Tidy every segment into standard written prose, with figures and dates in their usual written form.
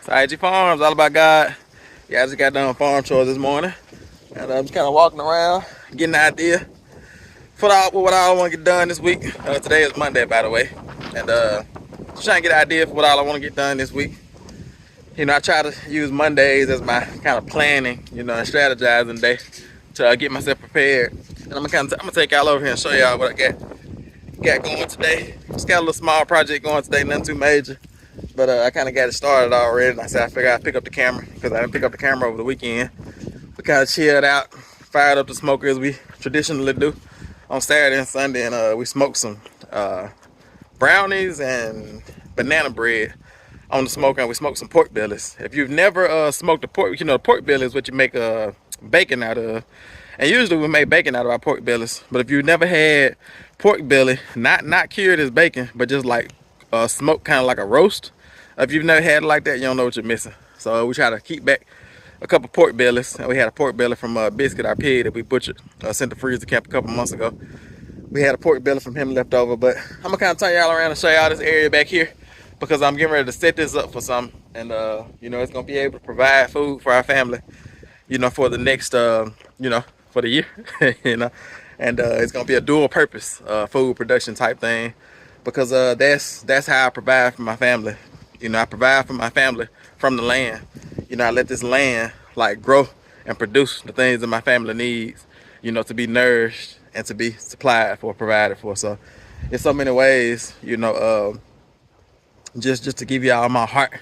It's I.A.G Farms, all about God. Yeah, I just got done farm chores this morning, and I'm just kind of walking around, getting an idea for what all I want to get done this week. Today is Monday, by the way, and just trying to get an idea for what all I want to get done this week. You know, I try to use Mondays as my kind of planning, and strategizing day to get myself prepared. And I'm gonna take y'all over here and show y'all what I got going today. Just got a little small project going today, nothing too major. But I kind of got it started already, and I said I figured I'd pick up the camera because I didn't pick up the camera over the weekend. We kind of chilled out, fired up the smoker as we traditionally do on Saturday and Sunday, and we smoked some brownies and banana bread on the smoker, and we smoked some pork bellies. If you've never smoked a pork, the pork belly is what you make bacon out of. And usually we make bacon out of our pork bellies. But if you've never had pork belly, not cured as bacon, but just like smoked kind of like a roast, if you've never had it like that, you don't know what you're missing. So we try to keep back a couple pork bellies. And we had a pork belly from Biscuit, our pig that we butchered, sent to freezer camp a couple months ago. We had a pork belly from him left over, but I'm gonna kind of turn y'all around and show y'all this area back here because I'm getting ready to set this up for something. And it's gonna be able to provide food for our family, for the next, for the year, and it's gonna be a dual purpose food production type thing because that's how I provide for my family. I provide for my family from the land. I let this land like grow and produce the things that my family needs, to be nourished and to be supplied for, provided for. So in so many ways, just to give y'all my heart,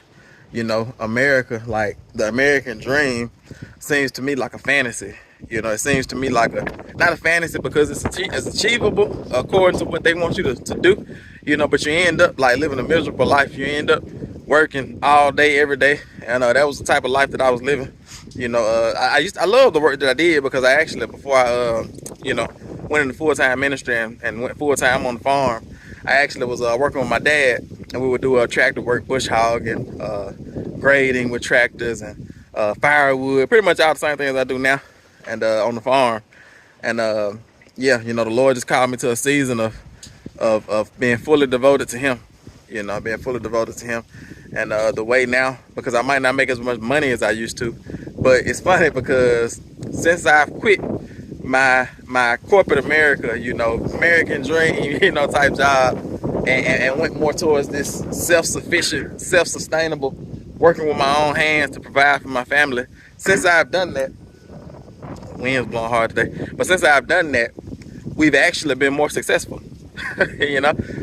America, like the American dream seems to me like a fantasy. It seems to me like not a fantasy because it's achievable according to what they want you to do, but you end up like living a miserable life. You end up working all day, every day. And that was the type of life that I was living. I love the work that I did because I actually, before I, went into full-time ministry and went full-time on the farm, I actually was working with my dad, and we would do tractor work, bush hogging, grading with tractors and firewood, pretty much all the same things I do now. And on the farm, and the Lord just called me to a season of being fully devoted to Him, being fully devoted to Him, and the way now, because I might not make as much money as I used to, but it's funny because since I've quit my corporate America, American dream, type job, and went more towards this self-sufficient, self-sustainable, working with my own hands to provide for my family. Since I've done that. Wind's blowing hard today, but since I've done that, we've actually been more successful.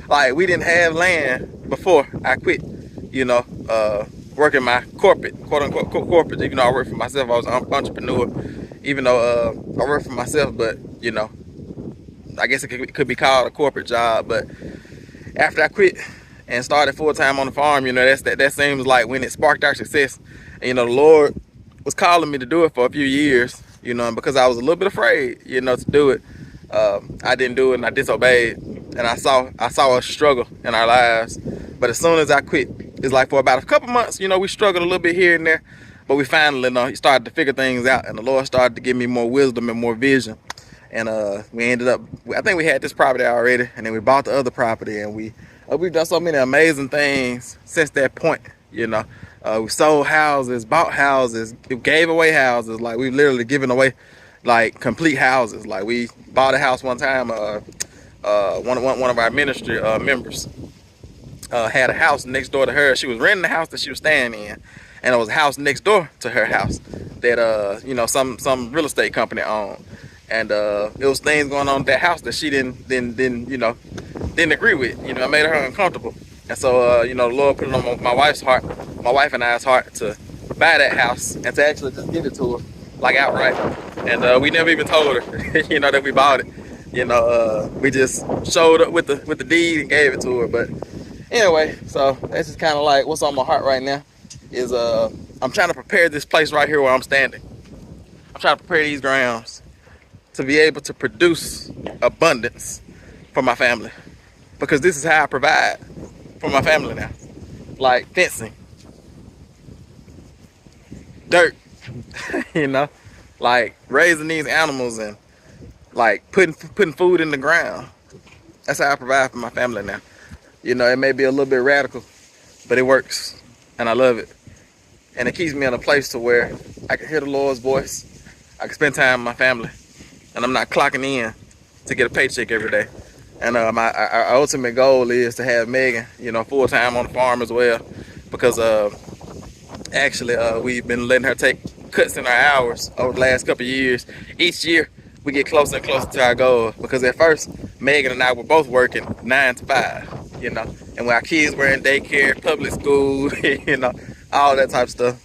Like we didn't have land before I quit, working my corporate, quote unquote corporate, even though I work for myself. I was an entrepreneur, even though I work for myself, but I guess it could be called a corporate job. But after I quit and started full-time on the farm, that seems like when it sparked our success. And the Lord was calling me to do it for a few years, and because I was a little bit afraid, to do it, I didn't do it and I disobeyed, and I saw a struggle in our lives. But as soon as I quit, it's like for about a couple months, we struggled a little bit here and there, but we finally, started to figure things out, and the Lord started to give me more wisdom and more vision. And we ended up, I think we had this property already, and then we bought the other property, and we've done so many amazing things since that point. We sold houses, bought houses, gave away houses. Like we've literally given away like complete houses. Like we bought a house one time. One of our ministry members had a house next door to her. She was renting the house that she was staying in, and it was a house next door to her house that some real estate company owned. And it was things going on at that house that she didn't agree with. It made her uncomfortable. And so, the Lord put it on my wife's heart, my wife and I's heart, to buy that house and to actually just give it to her, like outright. And we never even told her, that we bought it. We just showed up with the deed and gave it to her. But anyway, so that's just kind of like what's on my heart right now. Is I'm trying to prepare this place right here where I'm standing. I'm trying to prepare these grounds to be able to produce abundance for my family, because this is how I provide for my family now. Like fencing, dirt, like raising these animals and like putting food in the ground. That's how I provide for my family now. It may be a little bit radical, but it works, and I love it. and it keeps me in a place to where I can hear the Lord's voice. I can spend time with my family, and I'm not clocking in to get a paycheck every day. And our ultimate goal is to have Megan, you know, full time on the farm as well, because actually we've been letting her take cuts in our hours over the last couple of years. Each year we get closer and closer to our goal, because at first Megan and I were both working 9 to 5, you know, and when our kids were in daycare, public school, you know, all that type of stuff.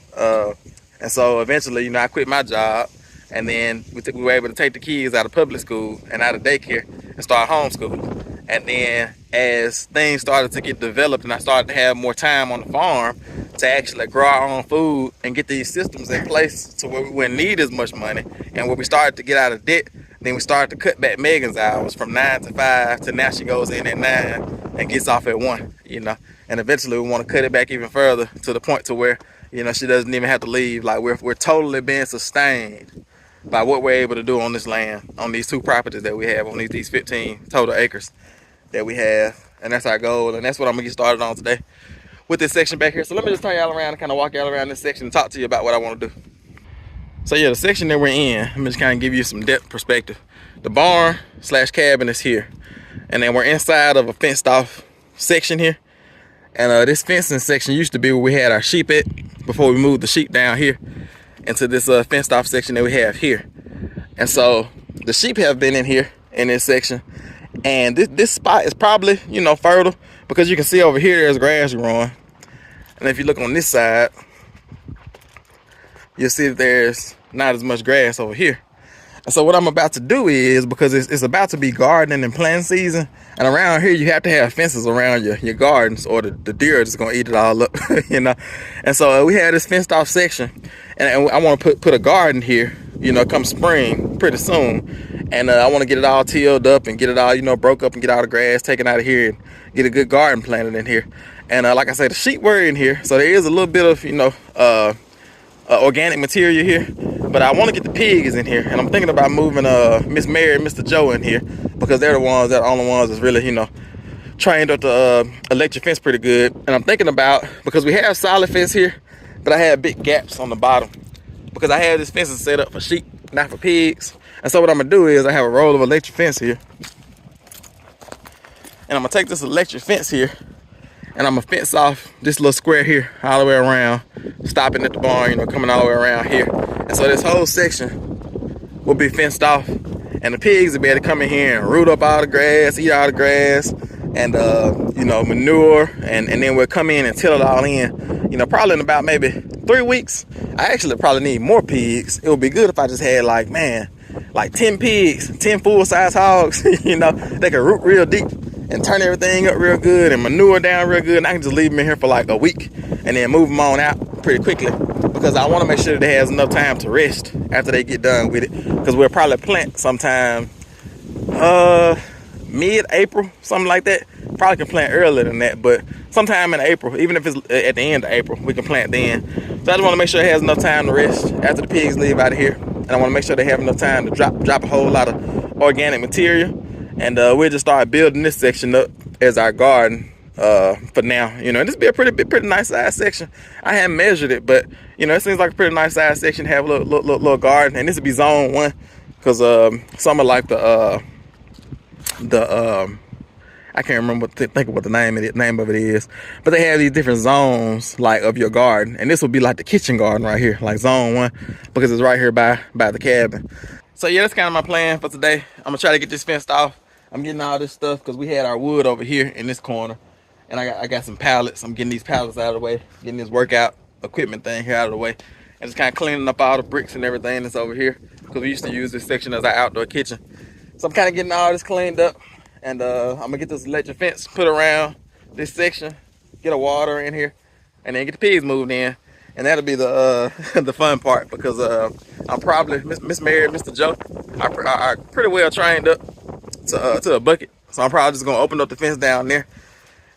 And so eventually, you know, I quit my job, and then we were able to take the kids out of public school and out of daycare and start homeschooling. And then as things started to get developed and I started to have more time on the farm to actually grow our own food and get these systems in place to where we wouldn't need as much money, and where we started to get out of debt, then we started to cut back Megan's hours from 9 to 5 to now she goes in at 9 and gets off at 1, you know. And eventually we want to cut it back even further to the point to where, you know, she doesn't even have to leave. Like we're totally being sustained by what we're able to do on this land, on these 2 properties that we have, on these 15 total acres that we have. And that's our goal, and that's what I'm gonna get started on today with this section back here. So let me just turn y'all around and kind of walk y'all around this section and talk to you about what I want to do. So yeah, the section that we're in, let me just kind of give you some depth perspective. The barn slash cabin is here, and then we're inside of a fenced off section here. And this fencing section used to be where we had our sheep at before we moved the sheep down here into this fenced off section that we have here. And so the sheep have been in here in this section, and this spot is probably, you know, fertile, because you can see over here there's grass growing. And if you look on this side, you'll see that there's not as much grass over here. And so what I'm about to do is, because it's about to be gardening and planting season, and around here you have to have fences around your gardens, or the deer are just gonna eat it all up, you know. And so we have this fenced off section, and I want to put a garden here, you know, come spring pretty soon. And I want to get it all tilled up and get it all, you know, broke up and get all the grass taken out of here and get a good garden planted in here. And like I said, the sheep were in here, so there is a little bit of, you know, organic material here. But I want to get the pigs in here, and I'm thinking about moving Miss Mary and Mr. Joe in here, because they're the only ones that's really, you know, trained up to electric fence pretty good. And I'm thinking about, because we have solid fence here, but I have big gaps on the bottom, because I have this fence set up for sheep, not for pigs. And so what I'm gonna do is, I have a roll of electric fence here, and I'm gonna take this electric fence here, and I'm gonna fence off this little square here all the way around, stopping at the barn, you know, coming all the way around here. And so this whole section will be fenced off, and the pigs will be able to come in here and root up all the grass, eat all the grass, and you know, manure, and then we'll come in and till it all in, you know, probably in about maybe 3 weeks. I actually probably need more pigs. It would be good if I just had like 10 pigs, 10 full-size hogs, you know, they can root real deep and turn everything up real good and manure down real good, and I can just leave them in here for like a week and then move them on out pretty quickly, because I want to make sure that they has enough time to rest after they get done with it, because we'll probably plant sometime mid-April, something like that. Probably can plant earlier than that, but sometime in April, even if it's at the end of April, we can plant then. So I just want to make sure it has enough time to rest after the pigs leave out of here, and I want to make sure they have enough time to drop a whole lot of organic material. And we'll just start building this section up as our garden for now, you know. And this will be a pretty nice size section. I haven't measured it, but you know, it seems like a pretty nice size section to have a little garden. And this will be zone 1, because some of like the I can't remember what the name of it is, but they have these different zones like of your garden, and this will be like the kitchen garden right here, like zone 1, because it's right here by the cabin. So yeah, that's kind of my plan for today. I'm gonna try to get this fenced off. I'm getting all this stuff, because we had our wood over here in this corner, and I got some pallets. I'm getting these pallets out of the way, getting this workout equipment thing here out of the way, and just kind of cleaning up all the bricks and everything that's over here, because we used to use this section as our outdoor kitchen. So I'm kind of getting all this cleaned up, and I'm gonna get this electric fence put around this section, get a water in here, and then get the pigs moved in. And that'll be the the fun part, because I'm probably Miss Mary and Mr. Joe are pretty well trained up to a bucket. So I'm probably just gonna open up the fence down there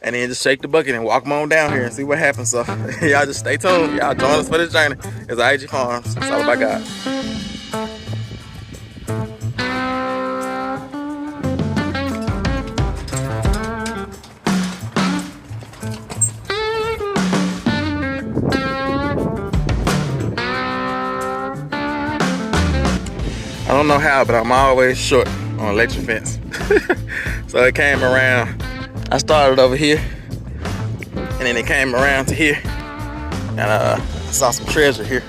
and then just shake the bucket and walk them on down here and see what happens. So y'all just stay tuned. Y'all join us for this journey. It's I.A.G Farms. It's all about God. don't know how, but I'm always short on electric fence. So it came around. I started over here, and then it came around to here, and I saw some treasure here.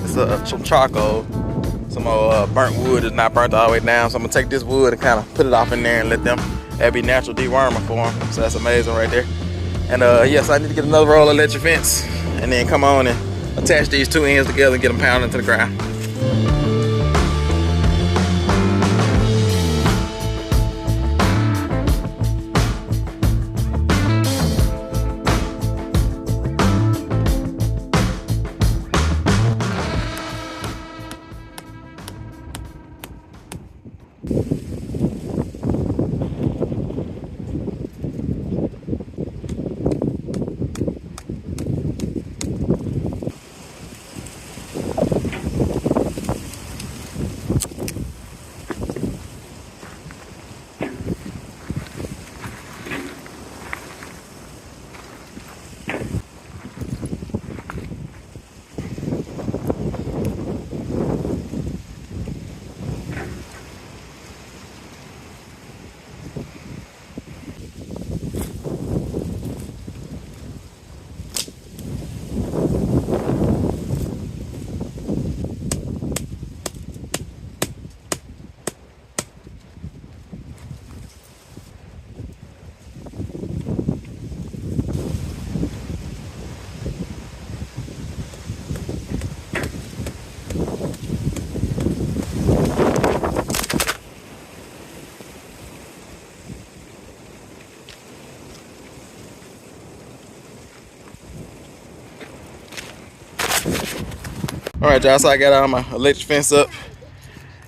It's some charcoal, some burnt wood is not burnt all the way down. So I'm gonna take this wood and kind of put it off in there and let them. That'd be natural dewormer for them. So that's amazing right there. And yes, I need to get another roll of electric fence, and then come on and attach these two ends together and get them pounded into the ground. All right, y'all, so I got all my electric fence up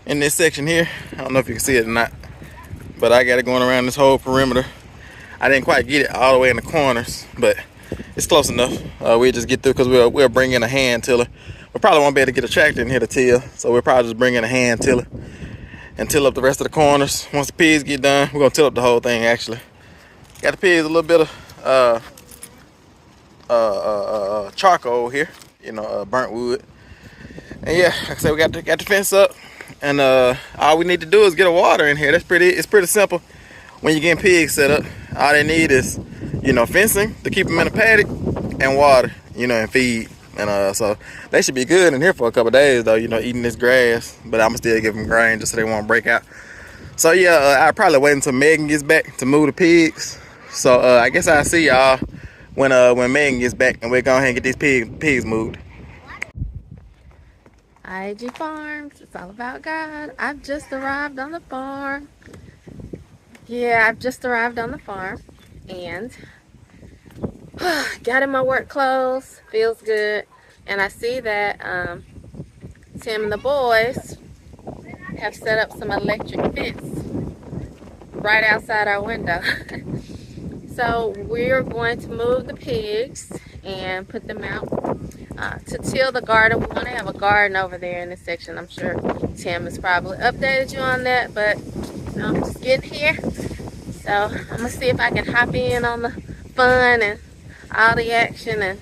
in this section here. I don't know if you can see it or not, but I got it going around this whole perimeter. I didn't quite get it all the way in the corners, but it's close enough. We'll just get through because we'll bring in a hand tiller. We probably won't be able to get a tractor in here to till, so we'll probably just bring in a hand tiller and till up the rest of the corners. Once the pigs get done, we're gonna till up the whole thing actually. Got the pigs a little bit of charcoal here, you know, burnt wood. And yeah, like I said, we got the fence up, and all we need to do is get a water in here. It's pretty simple. When you're getting pigs set up, all they need is, you know, fencing to keep them in a paddock, and water, you know, and feed. And so they should be good in here for a couple days though, you know, eating this grass. But I'm still give them grain just so they won't break out. So yeah, I'll probably wait until Megan gets back to move the pigs. So I guess I'll see y'all when Megan gets back, and we'll go ahead and get these pigs moved. I.A.G Farms, it's all about God. I've just arrived on the farm. Yeah, I've just arrived on the farm, and got in my work clothes. Feels good. And I see that Tim and the boys have set up some electric fence right outside our window. So we're going to move the pigs and put them out to till the garden. We want to have a garden over there in this section. I'm sure Tim has probably updated you on that, but I'm just getting here. So I'm going to see if I can hop in on the fun and all the action, and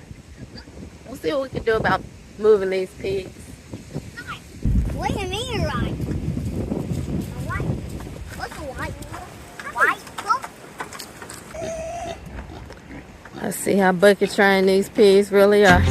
we'll see what we can do about moving these pigs. What do you mean you're right? What's a white? White? Let's see how bucket trained these pigs really are.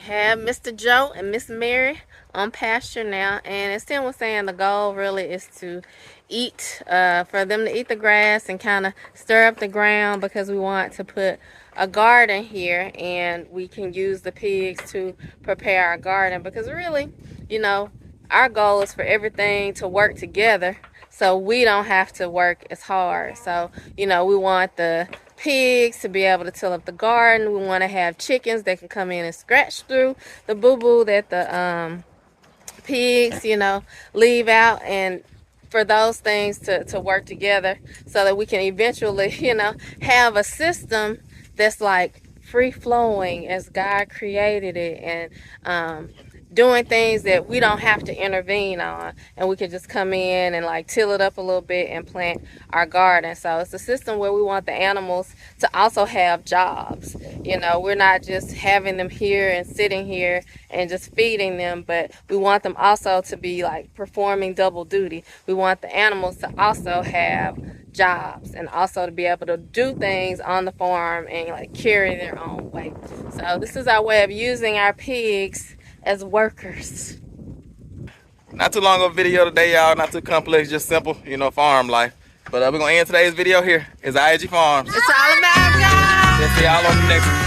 have Mr. Joe and Miss Mary on pasture now, and as Tim was saying, the goal really is to eat, for them to eat the grass and kind of stir up the ground, because we want to put a garden here and we can use the pigs to prepare our garden, because really, you know, our goal is for everything to work together so we don't have to work as hard. So, you know, we want the pigs to be able to till up the garden. We want to have chickens that can come in and scratch through the boo-boo that the pigs, you know, leave out, and for those things to work together so that we can eventually, you know, have a system that's like free flowing as God created it, and doing things that we don't have to intervene on, and we can just come in and like till it up a little bit and plant our garden. So it's a system where we want the animals to also have jobs. You know, we're not just having them here and sitting here and just feeding them, but we want them also to be like performing double duty. We want the animals to also have jobs and also to be able to do things on the farm and like carry their own weight. So this is our way of using our pigs as workers. Not too long of a video today, y'all. Not too complex, just simple, you know, farm life. But we're gonna end today's video here. It's I.A.G Farms. It's all about God. We'll see y'all on the next one.